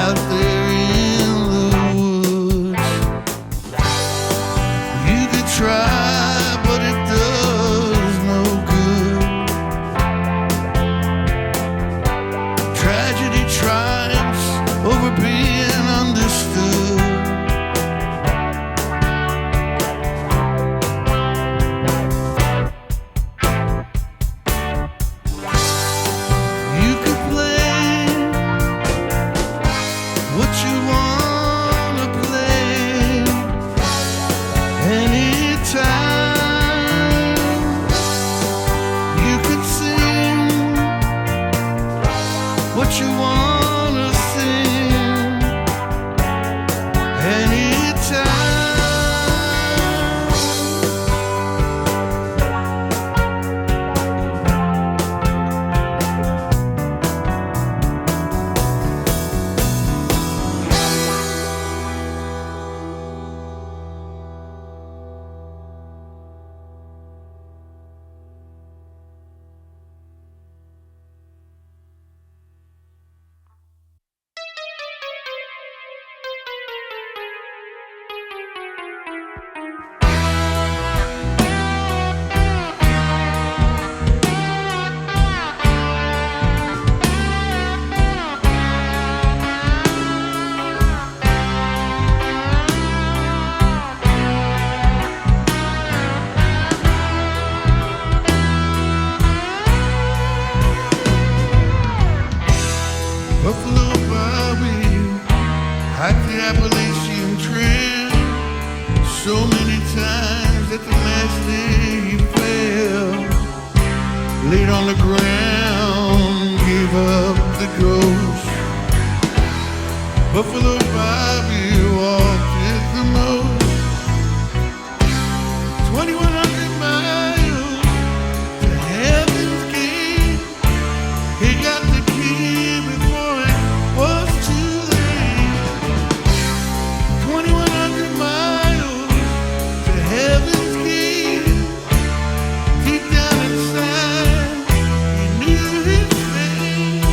out there in the woods. You could try, but it does no good. Tragedy triumphs over being understood. You could play what you wanna play anytime. You could sing what you wanna sing anytime. Buffalo Bobby hiked the Appalachian Trail so many times that the last day he fell, laid on the ground, gave up the ghost. Buffalo Bobby walked it the most, 2,100 miles to heaven's gate. He got the key before it was too late. 2,100 miles to heaven's gate. Deep down inside, he knew his fate.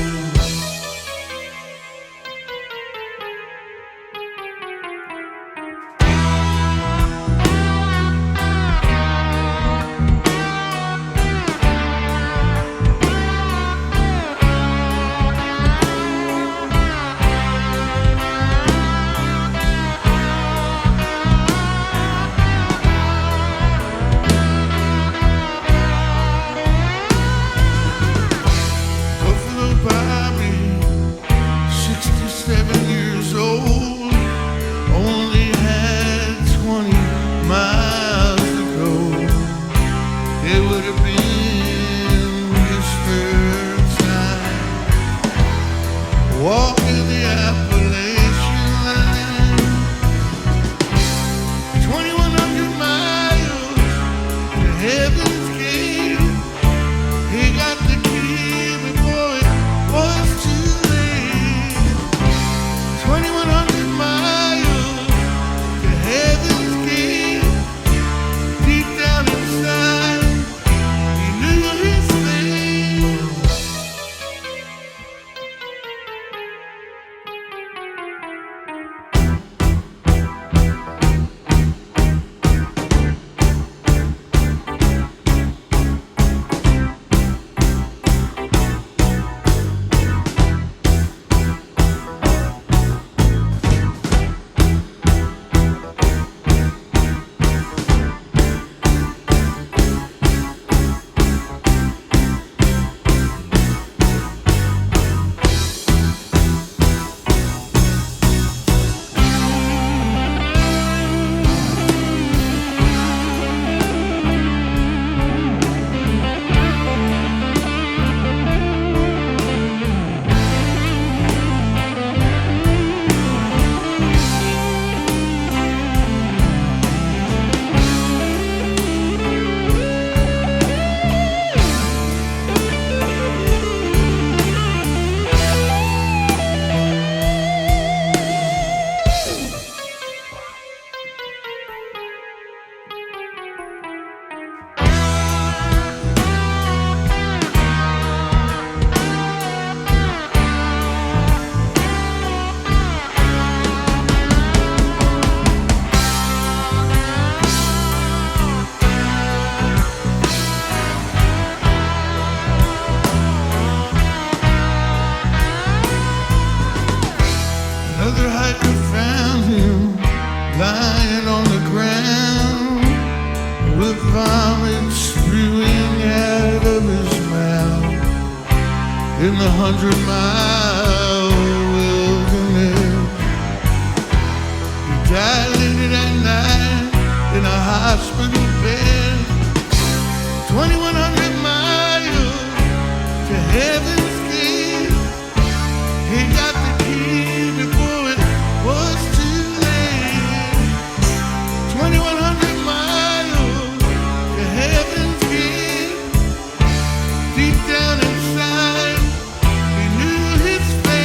Another hiker found him lying on the ground with vomit spewing out of his mouth in the 100-mile wilderness. He died late at night in a hospital bed, 2,100 miles to heaven's gate. He got the key before it was too late. 2,100 miles to heaven's gate. Deep down inside, he knew his fate.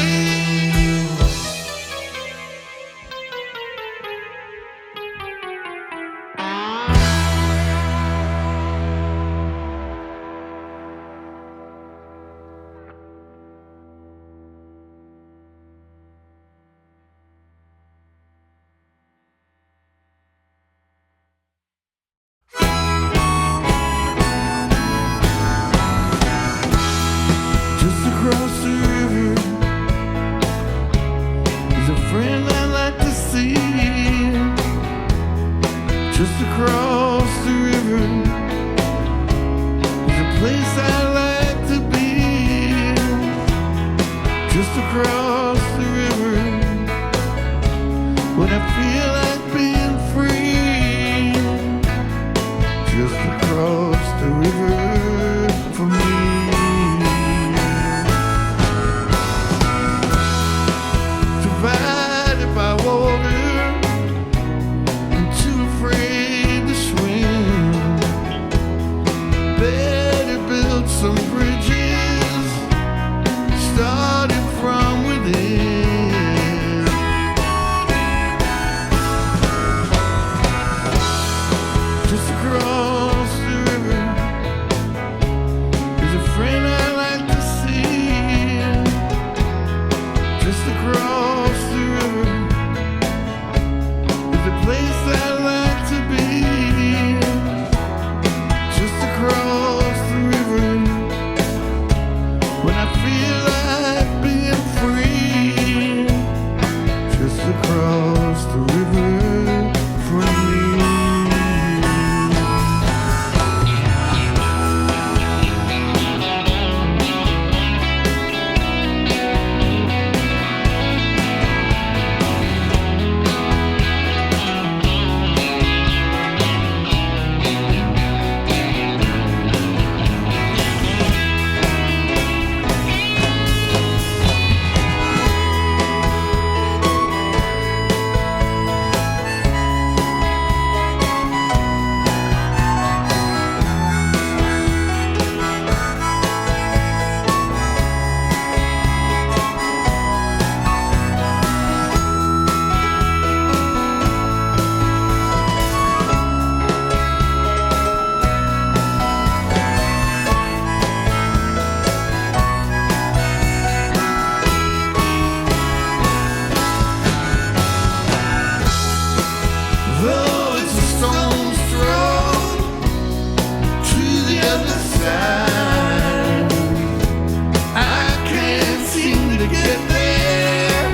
Just across the river is a friend I like to see. Just across the river is a place I like to be. Just across the river when I feel like being free. Just across the river for me. Divided by water and too afraid to swim. Better build some bridges, started from within. Just across the river is a friend I like to see. Just across the river is a place I like to be. Just across the river when I feel like being free. Just across the river from me. Though it's a stone's throw to the other side, I can't seem to get there,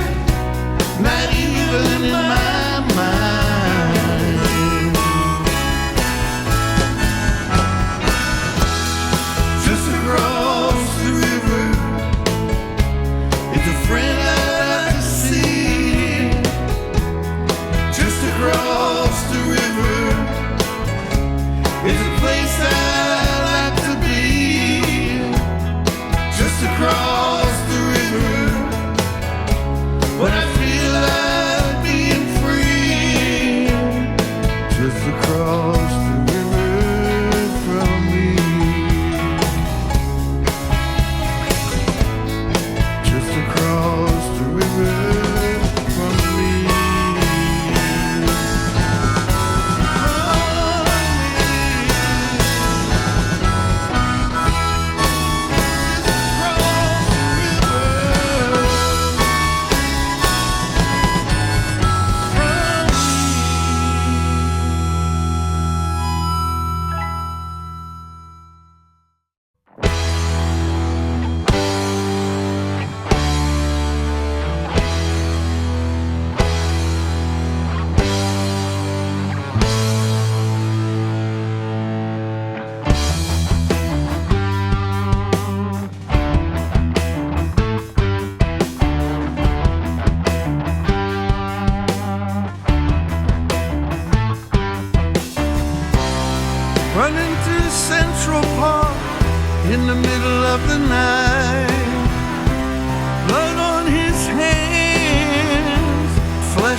not even in my mind. Just across the river is a friend I like to see. Just across the river is a place I like to be. Just across the river when I feel like being free.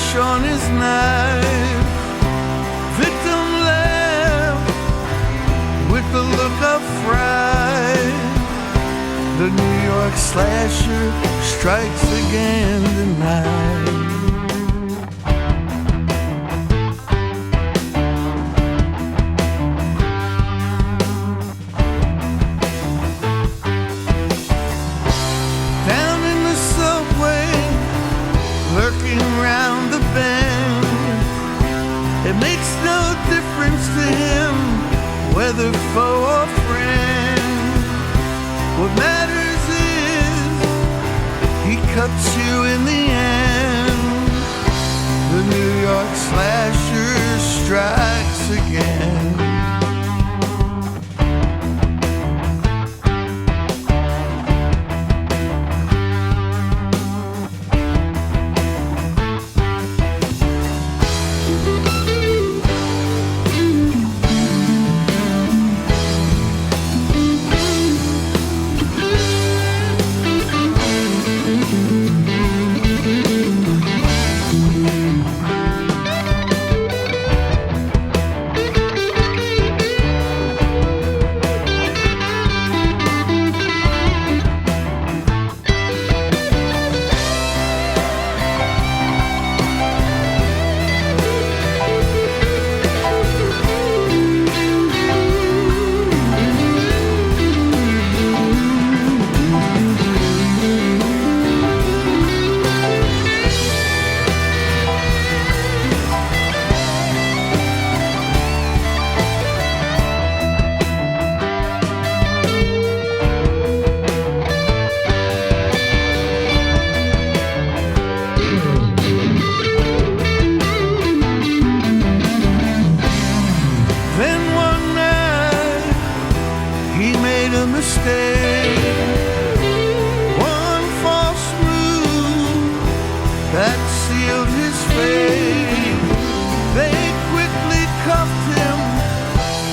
flesh on his knife. Victim left with the look of fright. The New York slasher strikes again tonight. Down in the subway, lurking round the bend, it makes no difference to him whether foe or friend. What matters is he cuts you in the end. The New York slasher strikes again.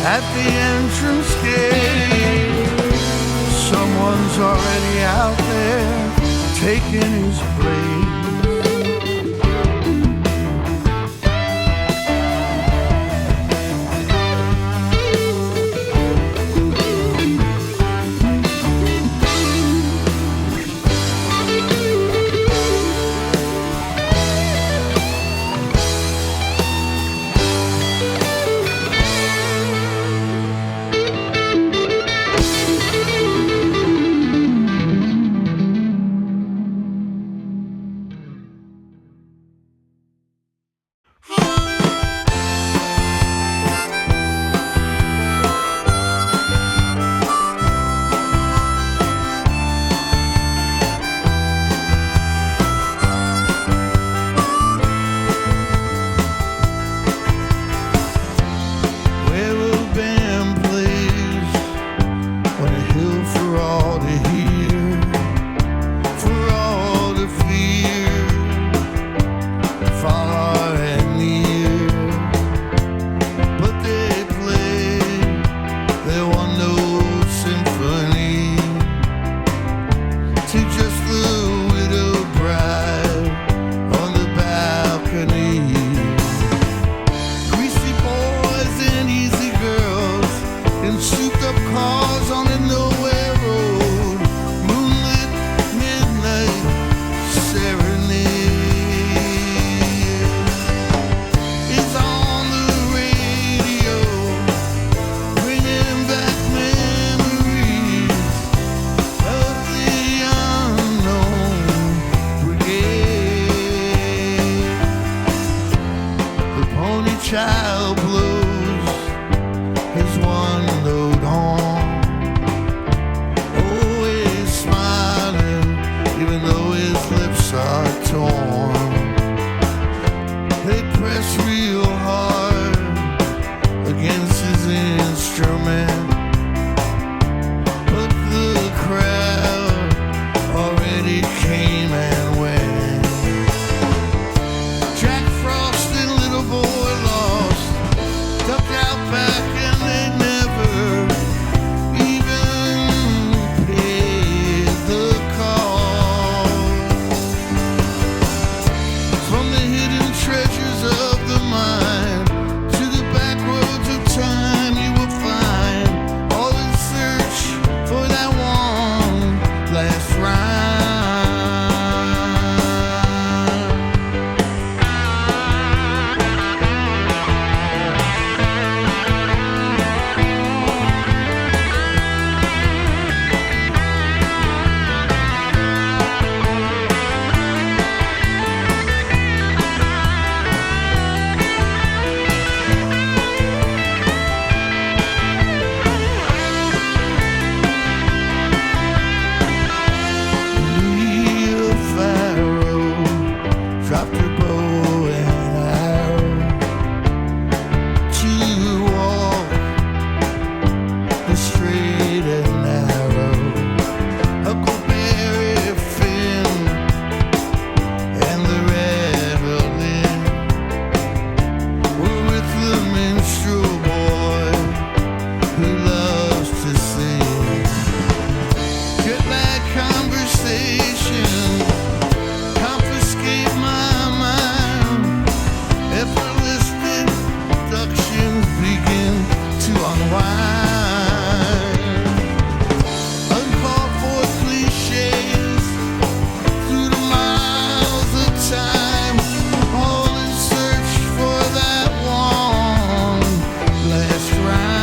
At the entrance gate, someone's already out there taking his place. Child blows his one note horn, always smiling even though his lips are torn. They press real hard against his instrument, but the crowd already came and went. Jack Frost and Little Boy Lost dropped her bow and arrow to walk the straight and narrow. Huckleberry Finn and the Rattling were with the minstrel boy who loves to sing. Get that conversation, confiscate my mind. Effortless deductions begin to unwind. Uncalled for cliches through the miles of time, all in search for that one last rhyme.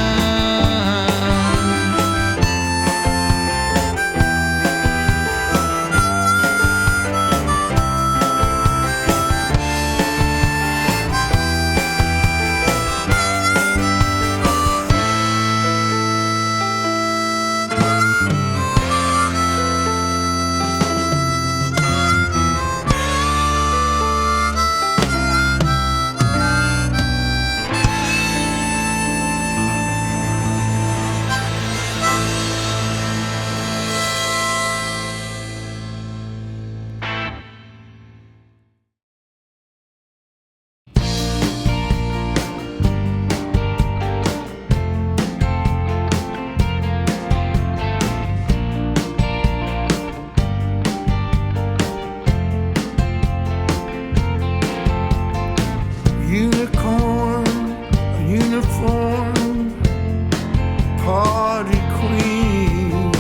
Unicorn, a uniform party queen,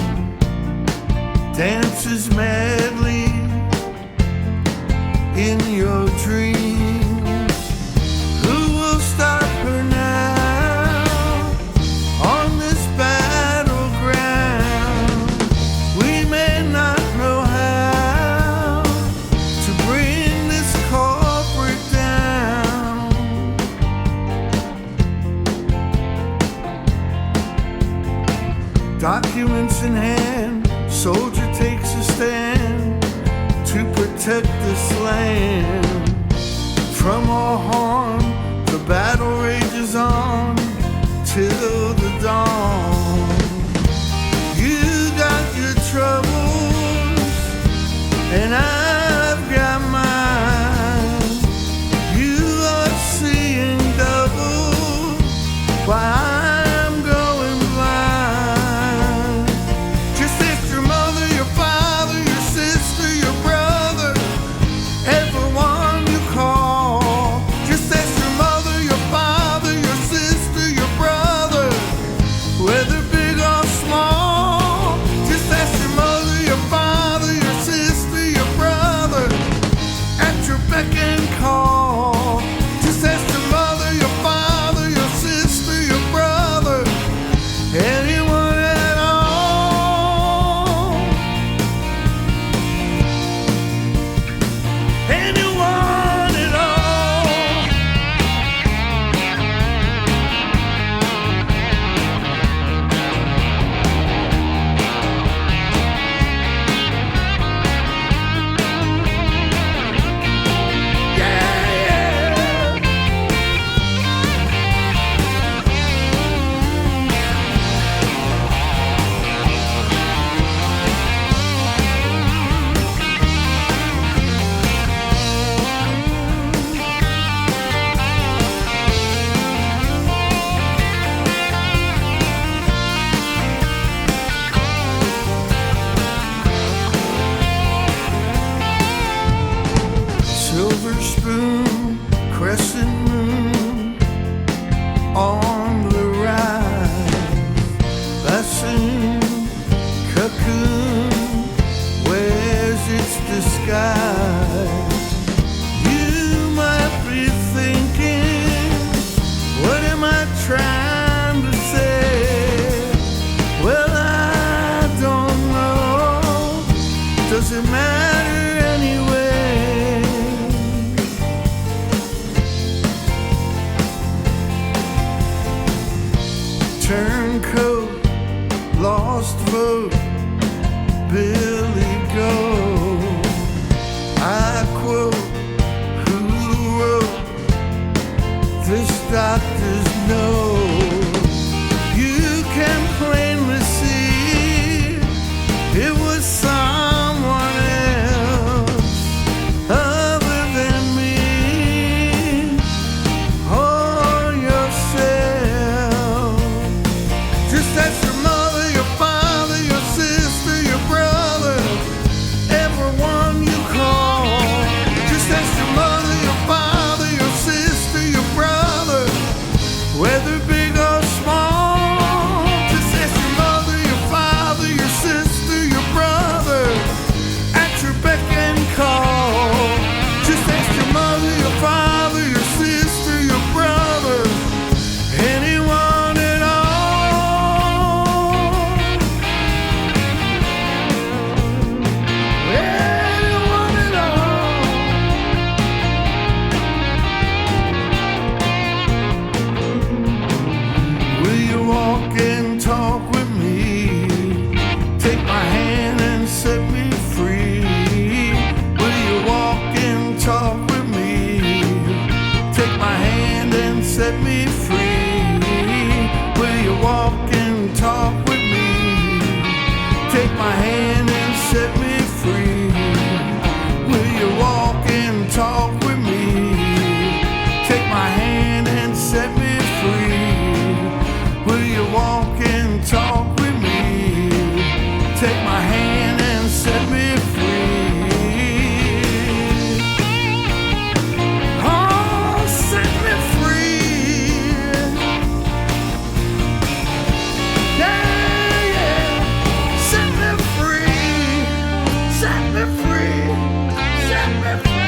dances madly in your dreams. Who will stop her now on this battleground? We may not know how to bring this culprit down. Documents in hand, soldier takes a stand to protect this land from all harm. The battle rages on till the dawn. You got your troubles and I've got mine. You are seeing double while I'm going blind. Just ask your mother, your father, your sister, your brother, everyone you call. Just ask your mother, your father, your sister, your brother, whether big or small. Just ask your mother, your father, your sister, your brother, at your beck and call. Just ask your mother, your father, your sister, your brother, anyone at all. Anyone at all. Yeah. Silver spoon, crescent moon on the rise. Bassoon, cocoon, where's its disguise? You might be thinking, what am I trying to say? Well, I don't know. Does it matter anyway? Turncoat, lost vote, Billy Go. I quote, set me free? Will you walk and talk with me? Take my hand and set me free. Will you walk and talk with me? Take my hand and set me free. Will you walk and talk with me? Take my hand and set me free. Oh, set me free. Yeah, yeah. Set me free. Set me free. Set me free.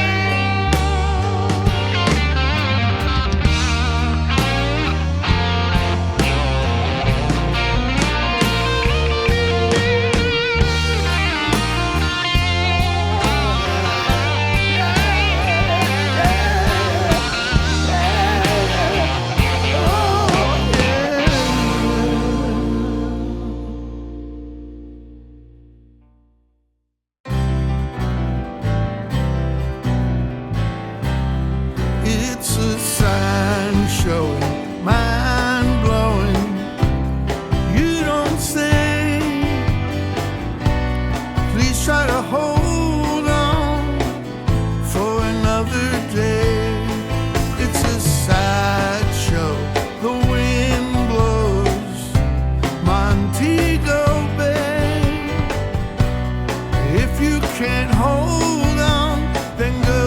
It's a sign showing, mind blowing. You don't say. Please try to hold on for another day. It's a sideshow. The wind blows Montego Bay. If you can't hold on, then go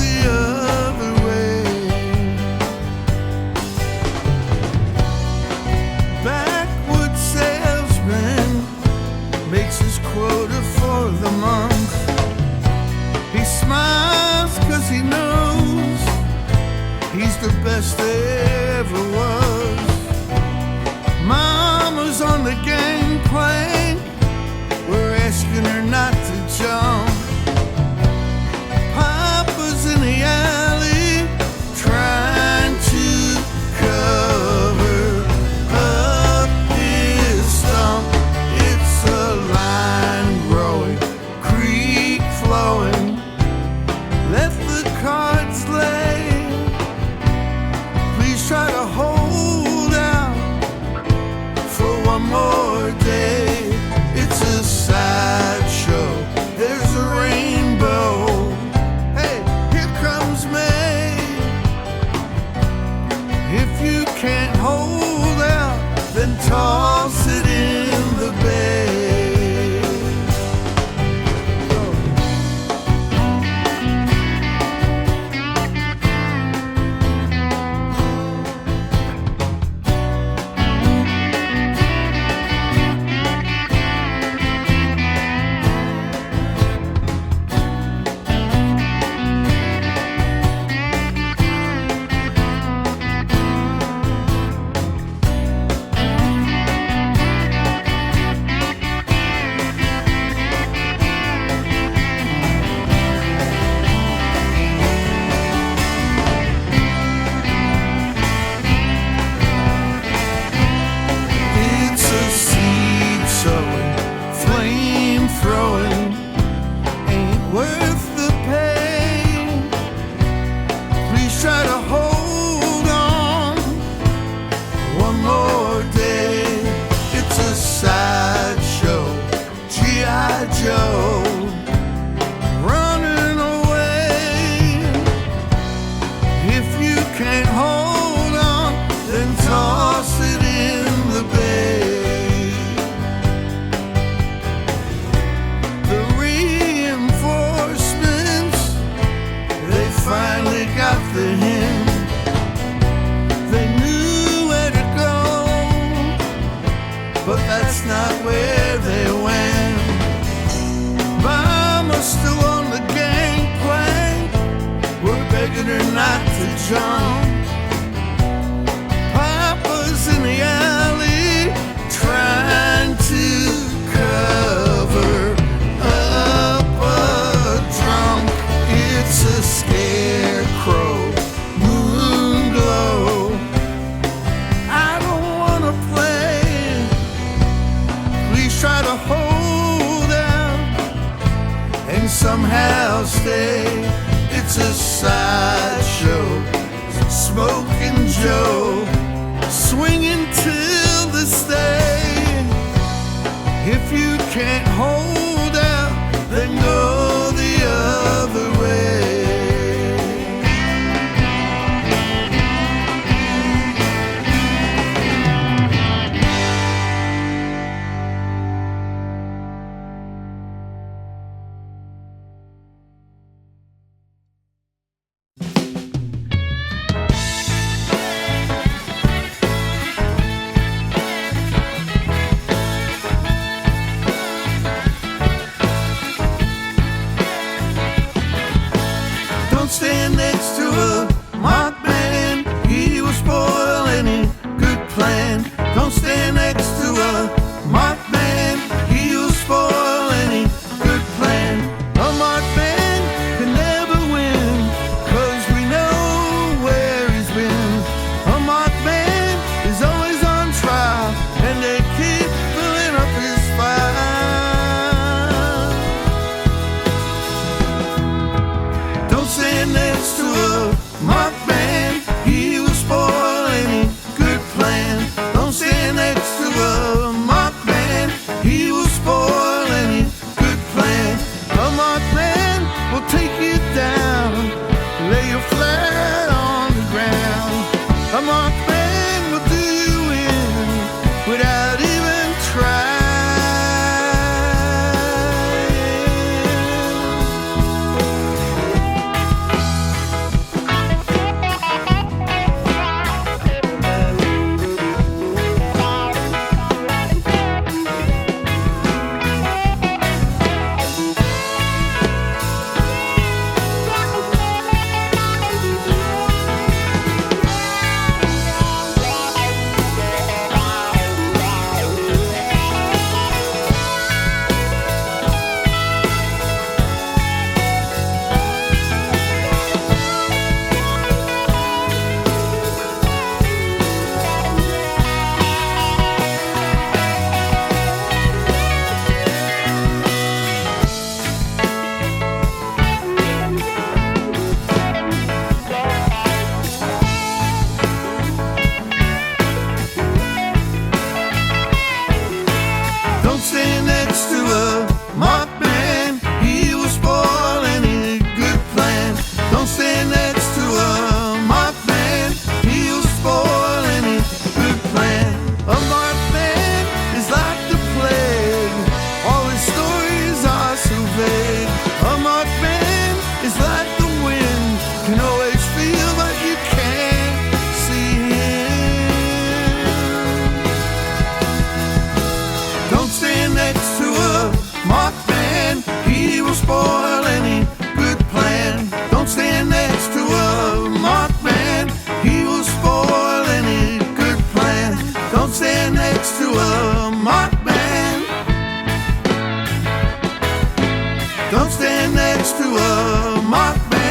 the other way. Backwoods salesman makes his quota for the month. He smiles 'cause he knows he's the best there ever was. Mama's on the gangplank. We're asking her not to jump. Papa's in the alley trying to cover up his stump. It's a line growing, creek flowing. Let the cards lay. Please try to hold out for one more day. It's a sideshow. There's a rainbow. Hey, here comes May. If you can't hold out, then toss it in the bay. It's a seed sowing, flame throwing, ain't worth the pain. Please try to hold on one more day. It's a sideshow, G.I. Joe, running away. If you can't hold on, then toss it in the bay. The reinforcements, they finally got the hint. They knew where to go, but that's not where they went. Mama's still on the gangplank. We're begging her not to jump. Papa's in the alley trying to cover up a drunk. It's a scarecrow, moon glow. I don't wanna play. Please try to hold out and somehow stay. It's a sideshow. Smoking Joe, swinging till this day. If you can't hold out, then go the other way. Don't stand next to a mock man, he will spoil any good plan. Don't stand next to a mock man, he will spoil any good plan. A mock man can never win, 'cause we know where he's been. A mock man is always on trial, and they keep filling up his file. Don't stand next to a mock man, he will spoil any good plan. Don't stand next to a mock man, he will spoil any good plan. A mock man will take you down, lay you flat on the ground. A mock man will do you in without even trying. Don't stand next to a mock man, he will spoil any good plan. Don't stand next to a mock man, he will spoil any good plan. A mock man is like the plague, all his stories are so vague. A mock man is like the wind, can always feel but you can't see him. Don't stand next to a mock man, he will spoil any good plan. Don't stand next to a mock man, he will spoil any good plan. Don't stand next to a mock man. Don't stand next to a mock man.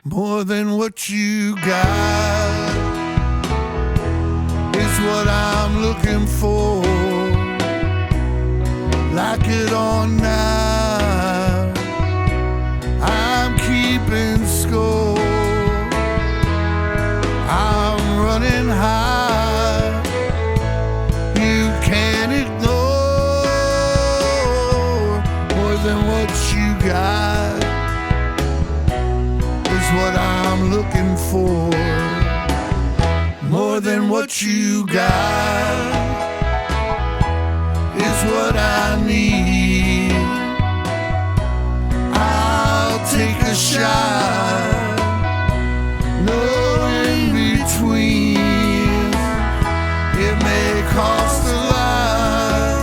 More than what you got is what I'm looking for. Like it or not, I'm keeping score. I'm running high, you can't ignore. More than what you got is what I'm looking for. More than what you got is what I need. I'll take a shot, no in between. It may cost a lot,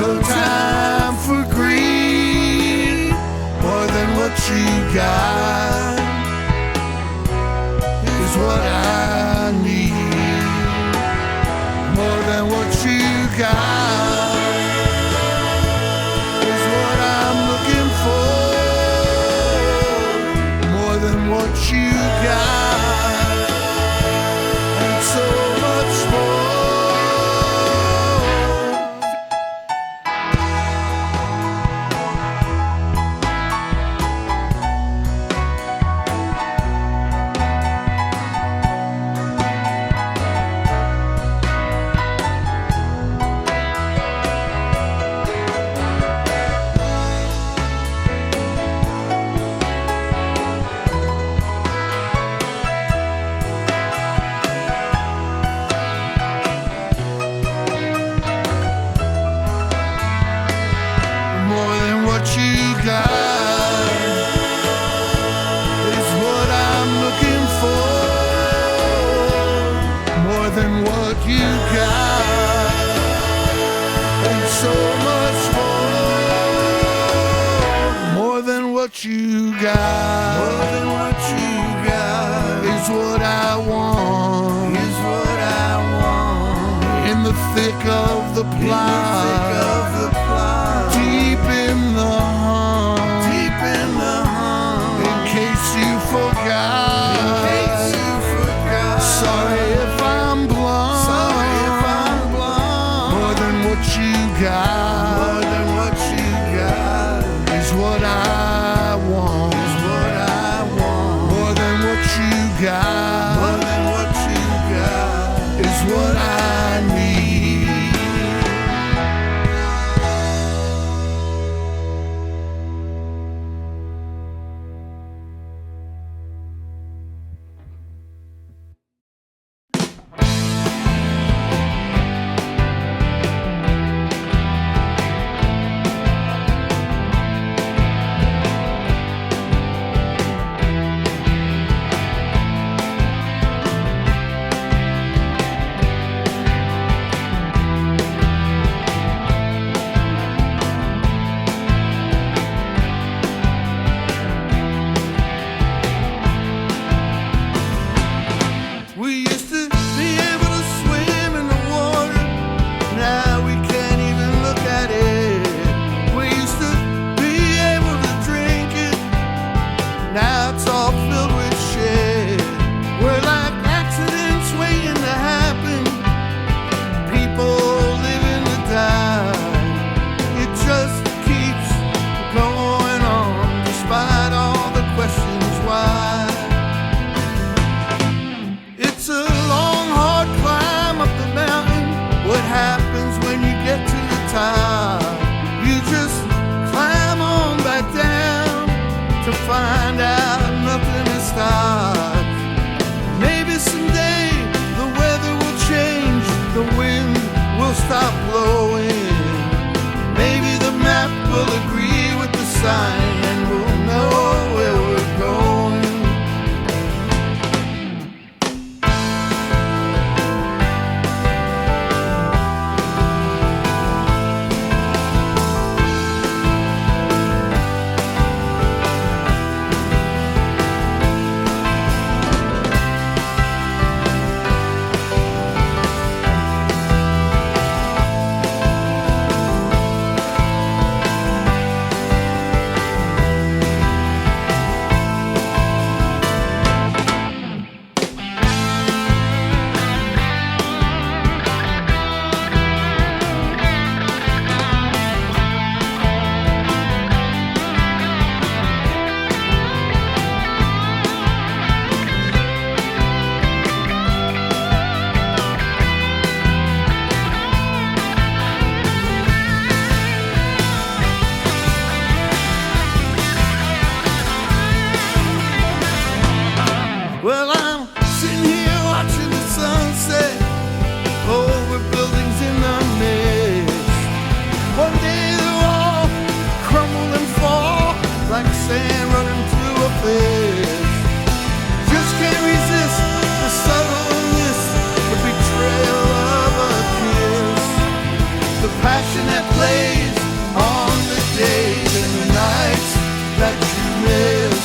no time for greed. More than what you got is what I need. More than what you got is what I'm looking for. More than what what you got, and so much more. More than what you got is what I'm looking for. More than what you got, and so much more. More than what you got, more than what you got is what I want, is what I want. In the thick of the plot, deep in the hum, deep in the hum. In case you forgot, in case you forgot. Sorry if I'm blunt, sorry if I'm blunt. More than what you got, more than what you got is what I want, is what I want. More than what you got, more than what you got is what I need. We used to be able to swim in the water, now we can't even look at it. We used to be able to drink it, now it's all filled with shit. We're like accidents waiting to happen, people living to die. It just keeps going on, despite all the questions why. It's a long, hard climb up the mountain. What happens when you get to the top? You just climb on back down to find out nothing has stopped. Maybe someday the weather will change, the wind will stop blowing. Maybe the map will agree with the sign and we'll know where we're going. Well, I'm sitting here watching the sunset over buildings in the mist. One day they'll all crumble and fall like sand running through a fist. Just can't resist the subtleness, the betrayal of a kiss, the passion that plays on the days and the nights that you miss.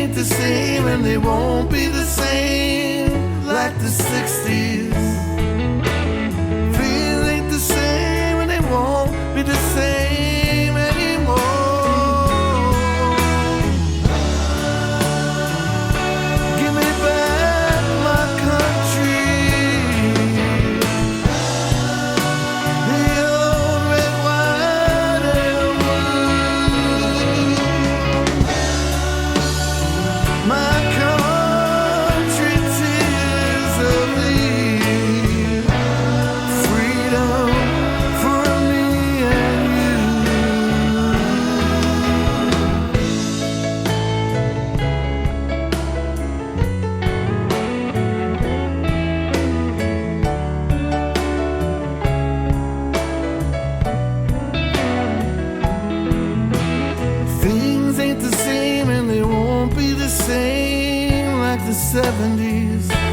ain't the same and they won't be the same like the 60s. Things ain't the same and they won't be the same anymore. Give me back my country, the old red, white and blue. My country, tears of thee, freedom for me and you. Things ain't the same and they won't be the same like the 70s.